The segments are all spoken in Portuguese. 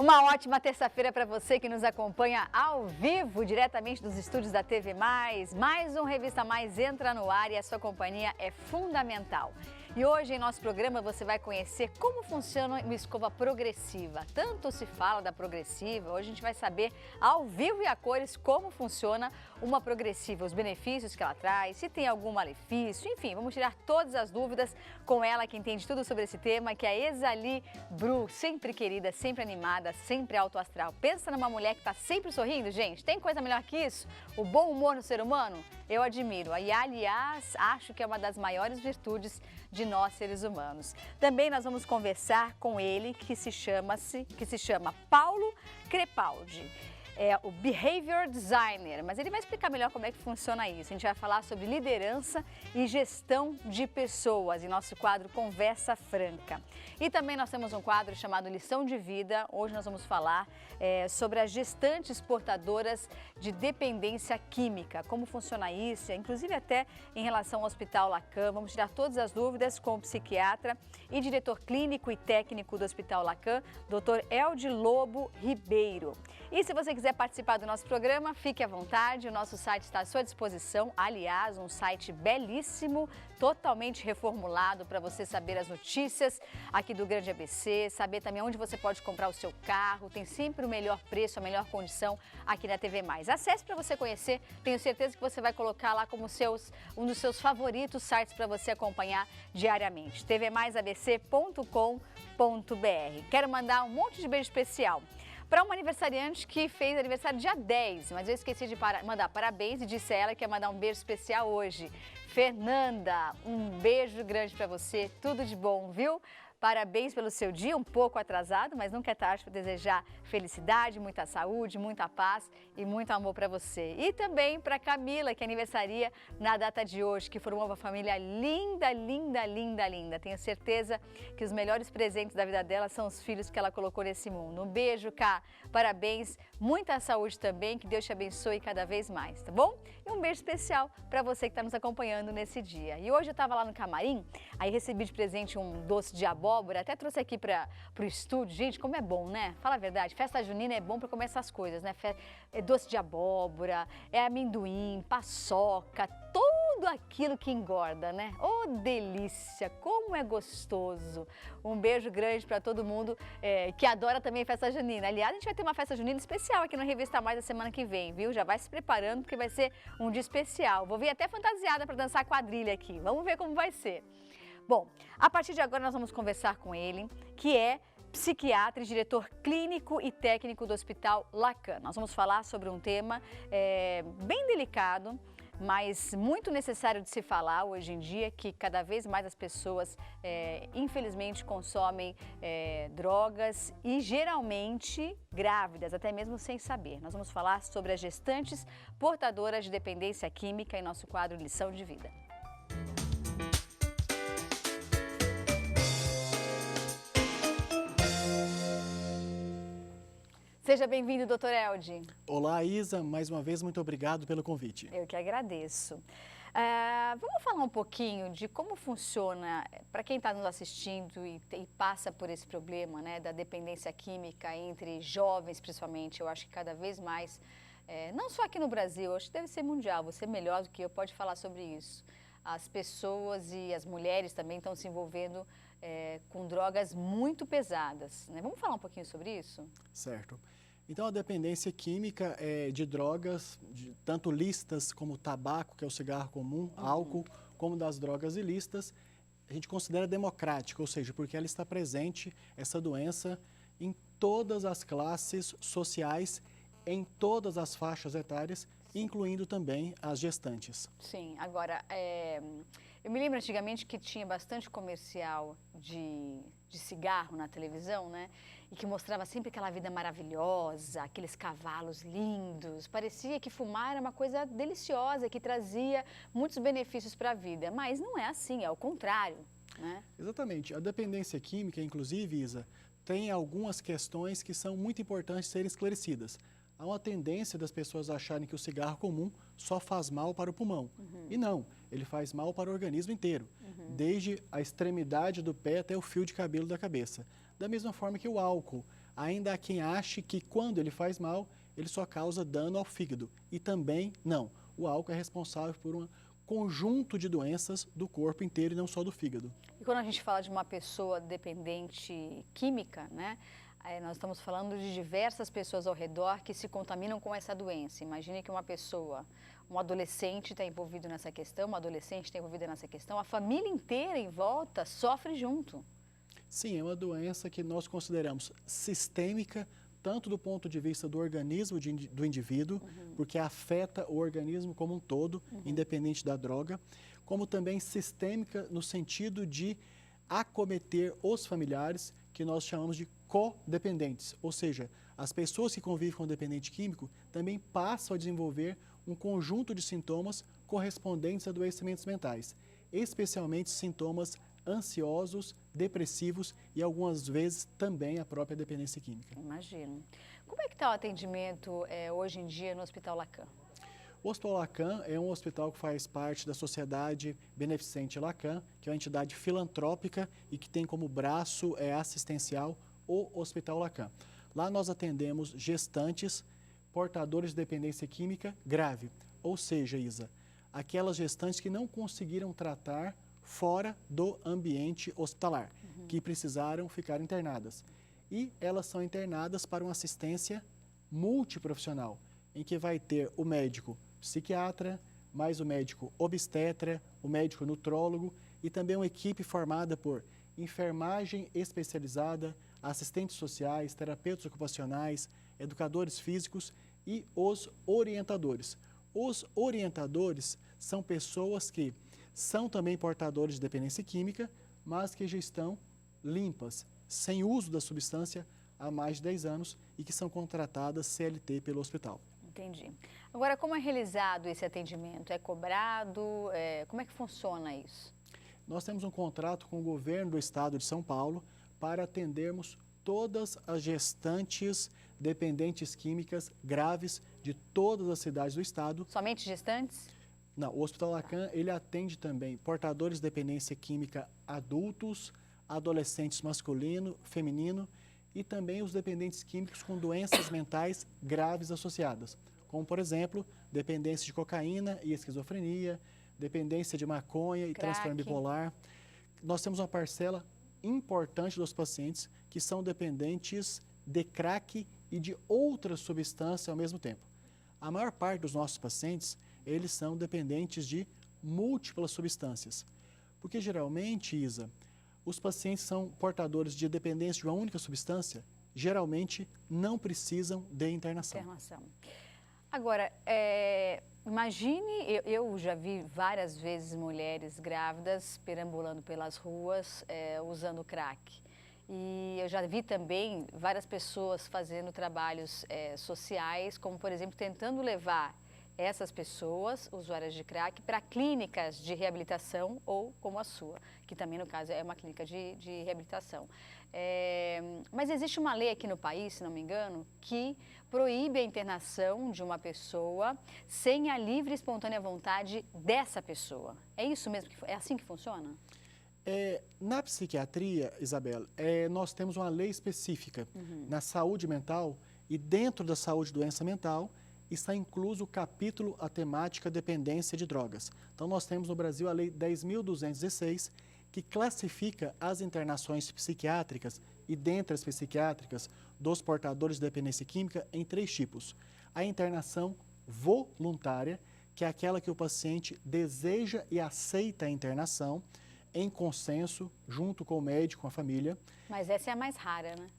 Uma ótima terça-feira para você que nos acompanha ao vivo, diretamente dos estúdios da TV Mais. Mais um Revista Mais entra no ar e a sua companhia é fundamental. E hoje em nosso programa você vai conhecer como funciona uma escova progressiva. Tanto se fala da progressiva, hoje a gente vai saber ao vivo e a cores como funciona uma progressiva, os benefícios que ela traz, se tem algum malefício, enfim, vamos tirar todas as dúvidas com ela que entende tudo sobre esse tema, que é a Exali Bru, sempre querida, sempre animada, sempre alto astral. Pensa numa mulher que está sempre sorrindo, gente, tem coisa melhor que isso? O bom humor no ser humano? Eu admiro. E, aliás, acho que é uma das maiores virtudes de nós, seres humanos. Também nós vamos conversar com ele, que se chama Paulo Crepaldi. É o Behavior Designer, mas ele vai explicar melhor como é que funciona isso. A gente vai falar sobre liderança e gestão de pessoas em nosso quadro Conversa Franca. E também nós temos um quadro chamado Lição de Vida. Hoje nós vamos falar sobre as gestantes portadoras de dependência química, como funciona isso, inclusive até em relação ao Hospital Lacan. Vamos tirar todas as dúvidas com o psiquiatra e diretor clínico e técnico do Hospital Lacan, Dr. Eldi Lobo Ribeiro. E se você quiser participar do nosso programa, fique à vontade, o nosso site está à sua disposição. Aliás, um site belíssimo, totalmente reformulado para você saber as notícias aqui do Grande ABC, saber também onde você pode comprar o seu carro, tem sempre o melhor preço, a melhor condição aqui na TV Mais. Acesse para você conhecer, tenho certeza que você vai colocar lá como um dos seus favoritos sites para você acompanhar diariamente, tvmaisabc.com.br. Quero mandar um monte de beijo especial para uma aniversariante que fez aniversário dia 10, mas eu esqueci de mandar parabéns e disse a ela que ia mandar um beijo especial hoje. Fernanda, um beijo grande para você, tudo de bom, viu? Parabéns pelo seu dia, um pouco atrasado, mas nunca é tarde para desejar felicidade, muita saúde, muita paz e muito amor para você. E também para Camila, que aniversaria na data de hoje, que formou uma família linda, linda, linda, linda. Tenho certeza que os melhores presentes da vida dela são os filhos que ela colocou nesse mundo. Um beijo, Cá, parabéns, muita saúde também, que Deus te abençoe cada vez mais, tá bom? E um beijo especial para você que está nos acompanhando nesse dia. E hoje eu estava lá no camarim, aí recebi de presente um doce de abóbora, até trouxe aqui para o estúdio. Gente, como é bom, né? Fala a verdade, festa junina é bom para comer essas coisas, né? É doce de abóbora, é amendoim, paçoca, tudo aquilo que engorda, né? Oh, delícia, como é gostoso. Um beijo grande para todo mundo que adora também festa junina. Aliás, a gente vai ter uma festa junina especial aqui no Revista Mais a semana que vem, viu? Já vai se preparando porque vai ser um dia especial. Vou vir até fantasiada para dançar quadrilha aqui. Vamos ver como vai ser. Bom, a partir de agora nós vamos conversar com ele, que é psiquiatra e diretor clínico e técnico do Hospital Lacan. Nós vamos falar sobre um tema bem delicado, mas muito necessário de se falar hoje em dia, que cada vez mais as pessoas, infelizmente, consomem drogas e geralmente grávidas, até mesmo sem saber. Nós vamos falar sobre as gestantes portadoras de dependência química em nosso quadro Lição de Vida. Seja bem-vindo, doutor Eldi. Olá, Isa. Mais uma vez, muito obrigado pelo convite. Eu que agradeço. Vamos falar um pouquinho de como funciona, para quem está nos assistindo e passa por esse problema, né, da dependência química entre jovens, principalmente. Eu acho que cada vez mais, não só aqui no Brasil, acho que deve ser mundial, você melhor do que eu pode falar sobre isso. As pessoas e as mulheres também estão se envolvendo com drogas muito pesadas, né? Vamos falar um pouquinho sobre isso? Certo. Então, a dependência química de drogas, tanto lícitas como tabaco, que é o cigarro comum, álcool, como das drogas ilícitas, a gente considera democrática, ou seja, porque ela está presente, essa doença, em todas as classes sociais, em todas as faixas etárias, incluindo também as gestantes. Sim, agora, eu me lembro antigamente que tinha bastante comercial de cigarro na televisão, né? E que mostrava sempre aquela vida maravilhosa, aqueles cavalos lindos. Parecia que fumar era uma coisa deliciosa, que trazia muitos benefícios para a vida. Mas não é assim, é o contrário, né? Exatamente. A dependência química, inclusive, Isa, tem algumas questões que são muito importantes serem esclarecidas. Há uma tendência das pessoas acharem que o cigarro comum só faz mal para o pulmão. E não, ele faz mal para o organismo inteiro, desde a extremidade do pé até o fio de cabelo da cabeça. Da mesma forma que o álcool. Ainda há quem ache que quando ele faz mal, ele só causa dano ao fígado. E também não. O álcool é responsável por um conjunto de doenças do corpo inteiro e não só do fígado. E quando a gente fala de uma pessoa dependente química, né? Nós estamos falando de diversas pessoas ao redor que se contaminam com essa doença. Imagine que uma pessoa, um adolescente está envolvido nessa questão, uma adolescente está envolvida nessa questão, a família inteira em volta sofre junto. Sim, é uma doença que nós consideramos sistêmica, tanto do ponto de vista do organismo do indivíduo, porque afeta o organismo como um todo, independente da droga, como também sistêmica no sentido de acometer os familiares, que nós chamamos de codependentes, ou seja, as pessoas que convivem com o dependente químico também passam a desenvolver um conjunto de sintomas correspondentes a adoecimentos mentais, especialmente sintomas ansiosos, depressivos e algumas vezes também a própria dependência química. Imagino. Como é que está o atendimento hoje em dia no Hospital Lacan? O Hospital Lacan é um hospital que faz parte da Sociedade Beneficente Lacan, que é uma entidade filantrópica e que tem como braço assistencial o Hospital Lacan. Lá nós atendemos gestantes, portadores de dependência química grave, ou seja, Isa, aquelas gestantes que não conseguiram tratar fora do ambiente hospitalar, que precisaram ficar internadas. E elas são internadas para uma assistência multiprofissional, em que vai ter o médico psiquiatra, mais o médico obstetra, o médico nutrólogo e também uma equipe formada por enfermagem especializada, assistentes sociais, terapeutas ocupacionais, educadores físicos e os orientadores. Os orientadores são pessoas que são também portadores de dependência química, mas que já estão limpas, sem uso da substância há mais de 10 anos e que são contratadas CLT pelo hospital. Entendi. Agora, como é realizado esse atendimento? É cobrado? Como é que funciona isso? Nós temos um contrato com o governo do estado de São Paulo para atendermos todas as gestantes dependentes químicas graves de todas as cidades do estado. Somente gestantes? Não, o Hospital Lacan, ele atende também portadores de dependência química adultos, adolescentes masculino, feminino e também os dependentes químicos com doenças mentais graves associadas, como, por exemplo, dependência de cocaína e esquizofrenia, dependência de maconha e transtorno bipolar. Nós temos uma parcela importante dos pacientes que são dependentes de crack e de outras substâncias ao mesmo tempo. A maior parte dos nossos pacientes, eles são dependentes de múltiplas substâncias. Porque geralmente, Isa, os pacientes são portadores de dependência de uma única substância, geralmente não precisam de internação. Agora, imagine, eu já vi várias vezes mulheres grávidas perambulando pelas ruas usando crack. E eu já vi também várias pessoas fazendo trabalhos sociais, como por exemplo, tentando levar essas pessoas, usuárias de crack, para clínicas de reabilitação ou como a sua, que também no caso é uma clínica de reabilitação. Mas existe uma lei aqui no país, se não me engano, que proíbe a internação de uma pessoa sem a livre e espontânea vontade dessa pessoa. É isso mesmo? É assim que funciona? Na psiquiatria, Isabela, nós temos uma lei específica na saúde mental e dentro da saúde e doença mental está incluso o capítulo a temática dependência de drogas. Então nós temos no Brasil a lei 10.216 que classifica as internações psiquiátricas e dentre as psiquiátricas dos portadores de dependência química em 3 tipos. A internação voluntária, que é aquela que o paciente deseja e aceita a internação em consenso, junto com o médico, com a família. Mas essa é a mais rara, né?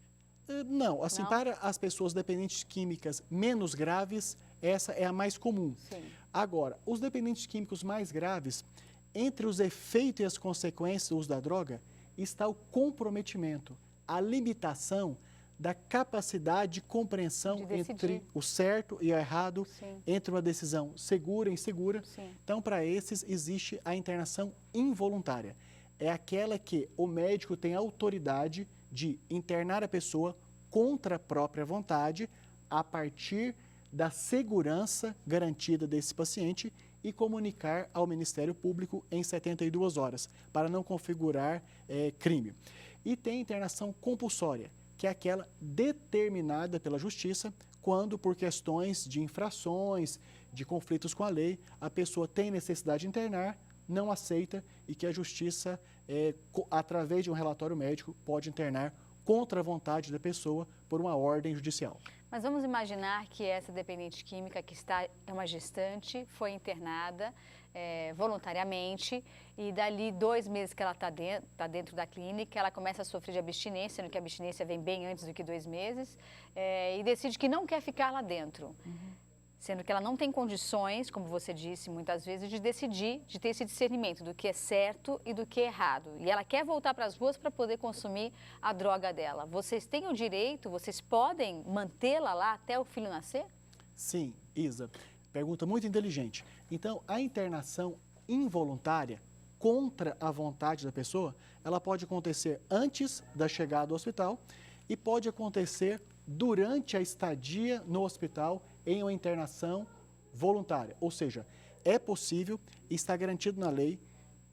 Não, assim, não? Para as pessoas dependentes químicas menos graves, essa é a mais comum. Sim. Agora, os dependentes químicos mais graves, entre os efeitos e as consequências do uso da droga, está o comprometimento, a limitação da capacidade de compreensão entre o certo e o errado, sim, entre uma decisão segura e insegura. Sim. Então, para esses, existe a internação involuntária. É aquela que o médico tem autoridade de internar a pessoa contra a própria vontade, a partir da segurança garantida desse paciente e comunicar ao Ministério Público em 72 horas, para não configurar crime. E tem internação compulsória, que é aquela determinada pela justiça quando, por questões de infrações, de conflitos com a lei, a pessoa tem necessidade de internar, não aceita e que a justiça, através de um relatório médico, pode internar contra a vontade da pessoa por uma ordem judicial. Mas vamos imaginar que essa dependente química que é uma gestante, foi internada voluntariamente e dali 2 meses que ela está dentro da clínica, ela começa a sofrer de abstinência, sendo que a abstinência vem bem antes do que 2 meses, e decide que não quer ficar lá dentro. Sendo que ela não tem condições, como você disse muitas vezes, de decidir, de ter esse discernimento do que é certo e do que é errado. E ela quer voltar para as ruas para poder consumir a droga dela. Vocês têm o direito, vocês podem mantê-la lá até o filho nascer? Sim, Isa. Pergunta muito inteligente. Então, a internação involuntária contra a vontade da pessoa, ela pode acontecer antes da chegada ao hospital e pode acontecer durante a estadia no hospital em uma internação voluntária. Ou seja, é possível e está garantido na lei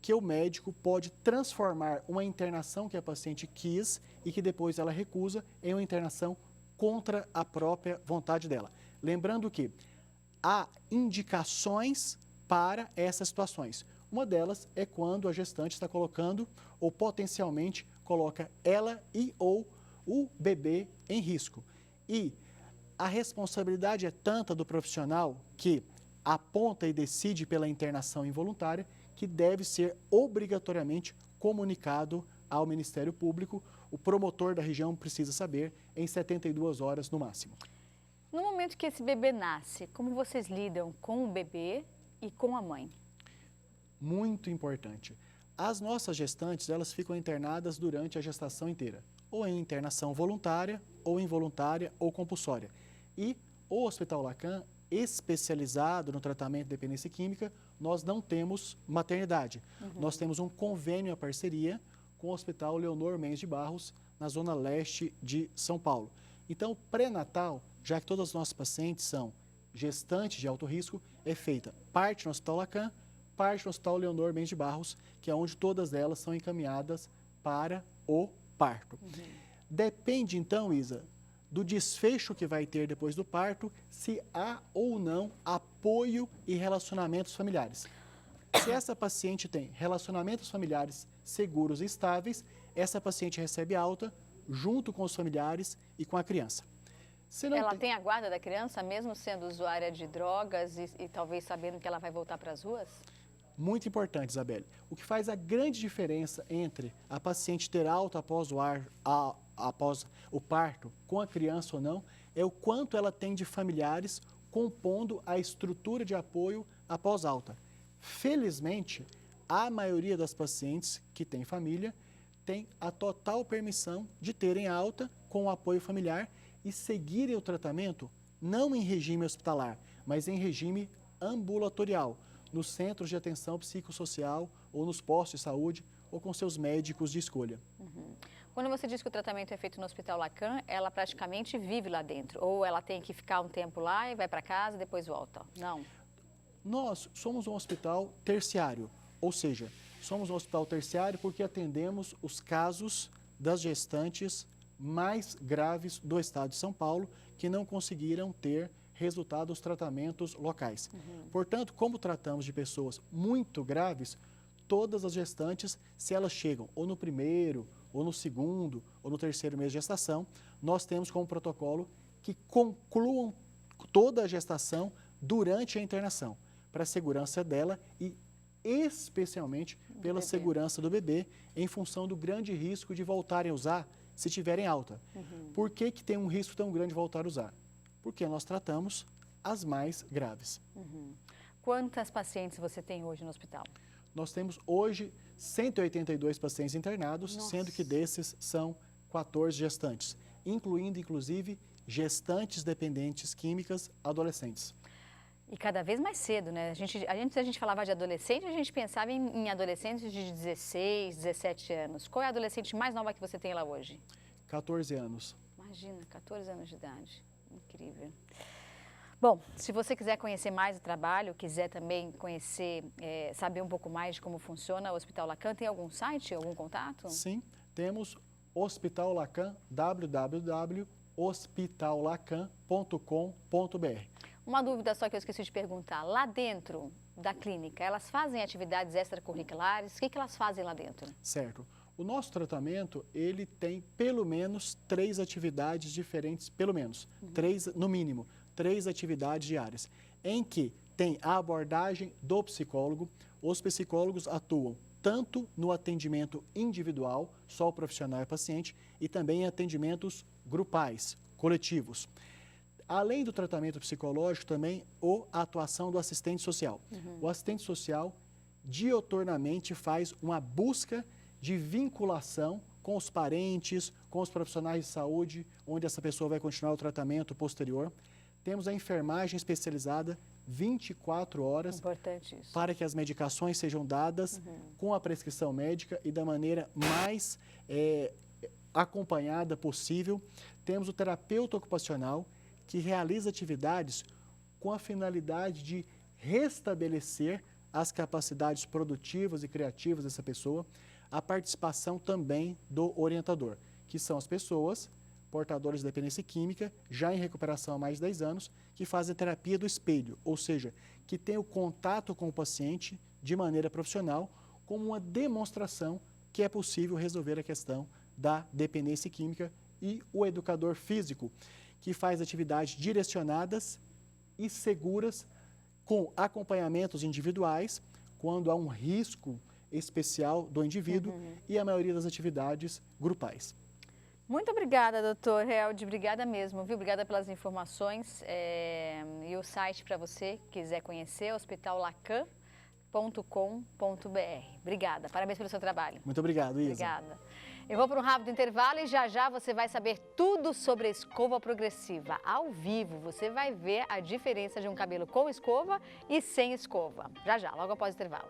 que o médico pode transformar uma internação que a paciente quis e que depois ela recusa em uma internação contra a própria vontade dela. Lembrando que há indicações para essas situações. Uma delas é quando a gestante está colocando ou potencialmente coloca ela e ou o bebê em risco. E a responsabilidade é tanta do profissional que aponta e decide pela internação involuntária que deve ser obrigatoriamente comunicado ao Ministério Público. O promotor da região precisa saber em 72 horas no máximo. No momento que esse bebê nasce, como vocês lidam com o bebê e com a mãe? Muito importante. As nossas gestantes, elas ficam internadas durante a gestação inteira, ou em internação voluntária, ou involuntária, ou compulsória. E o Hospital Lacan, especializado no tratamento de dependência química, nós não temos maternidade. Nós temos um convênio, a parceria, com o Hospital Leonor Mendes de Barros, na zona leste de São Paulo. Então, o pré-natal, já que todas as nossas pacientes são gestantes de alto risco, é feita parte no Hospital Lacan, parte no Hospital Leonor Mendes de Barros, que é onde todas elas são encaminhadas para o parto. Depende, então, Isa, do desfecho que vai ter depois do parto, se há ou não apoio e relacionamentos familiares. Se essa paciente tem relacionamentos familiares seguros e estáveis, essa paciente recebe alta junto com os familiares e com a criança. Ela tem a guarda da criança, mesmo sendo usuária de drogas e talvez sabendo que ela vai voltar para as ruas? Muito importante, Isabelle. O que faz a grande diferença entre a paciente ter alta após o parto, com a criança ou não, é o quanto ela tem de familiares compondo a estrutura de apoio após alta. Felizmente, a maioria das pacientes que tem família tem a total permissão de terem alta com o apoio familiar e seguirem o tratamento não em regime hospitalar, mas em regime ambulatorial, nos centros de atenção psicossocial ou nos postos de saúde ou com seus médicos de escolha. Quando você diz que o tratamento é feito no Hospital Lacan, ela praticamente vive lá dentro? Ou ela tem que ficar um tempo lá e vai para casa e depois volta? Não. Nós somos um hospital terciário, ou seja, somos um hospital terciário porque atendemos os casos das gestantes mais graves do estado de São Paulo que não conseguiram ter resultado dos tratamentos locais. Portanto, como tratamos de pessoas muito graves, todas as gestantes, se elas chegam ou no primeiro, ou no segundo, ou no terceiro mês de gestação, nós temos como protocolo que concluam toda a gestação durante a internação, para a segurança dela e especialmente pela segurança do bebê, em função do grande risco de voltarem a usar se tiverem alta. Por que tem um risco tão grande de voltar a usar? Porque nós tratamos as mais graves. Quantas pacientes você tem hoje no hospital? Nós temos hoje 182 pacientes internados, Nossa. sendo que desses são 14 gestantes, incluindo, inclusive, gestantes dependentes químicas adolescentes. E cada vez mais cedo, né? Antes a gente falava de adolescente, a gente pensava em adolescentes de 16, 17 anos. Qual é a adolescente mais nova que você tem lá hoje? 14 anos. Imagina, 14 anos de idade. Incrível. Bom, se você quiser conhecer mais o trabalho, quiser também conhecer, saber um pouco mais de como funciona o Hospital Lacan, tem algum site, algum contato? Sim, temos Hospital Lacan, www.hospitallacan.com.br. Uma dúvida só que eu esqueci de perguntar. Lá dentro da clínica, elas fazem atividades extracurriculares? O que elas fazem lá dentro? Certo. O nosso tratamento, ele tem pelo menos 3 atividades diferentes, pelo menos, 3, no mínimo, 3 atividades diárias, em que tem a abordagem do psicólogo. Os psicólogos atuam tanto no atendimento individual, só o profissional e paciente, e também em atendimentos grupais, coletivos. Além do tratamento psicológico, também a atuação do assistente social. O assistente social, diuturnamente, faz uma busca de vinculação com os parentes, com os profissionais de saúde, onde essa pessoa vai continuar o tratamento posterior. Temos a enfermagem especializada 24 horas para que as medicações sejam dadas com a prescrição médica e da maneira mais acompanhada possível. Temos o terapeuta ocupacional, que realiza atividades com a finalidade de restabelecer as capacidades produtivas e criativas dessa pessoa. A participação também do orientador, que são as pessoas portadores de dependência química, já em recuperação há mais de 10 anos, que fazem a terapia do espelho, ou seja, que tem o contato com o paciente de maneira profissional, como uma demonstração que é possível resolver a questão da dependência química, e o educador físico, que faz atividades direcionadas e seguras com acompanhamentos individuais, quando há um risco especial do indivíduo, e a maioria das atividades grupais. Muito obrigada, doutor Helder, obrigada mesmo, viu? Obrigada pelas informações. E o site para você que quiser conhecer, hospitallacan.com.br. Obrigada, parabéns pelo seu trabalho. Muito obrigado, Isa. Obrigada. Eu vou para um rápido intervalo e já você vai saber tudo sobre a escova progressiva. Ao vivo, você vai ver a diferença de um cabelo com escova e sem escova. Já, logo após o intervalo.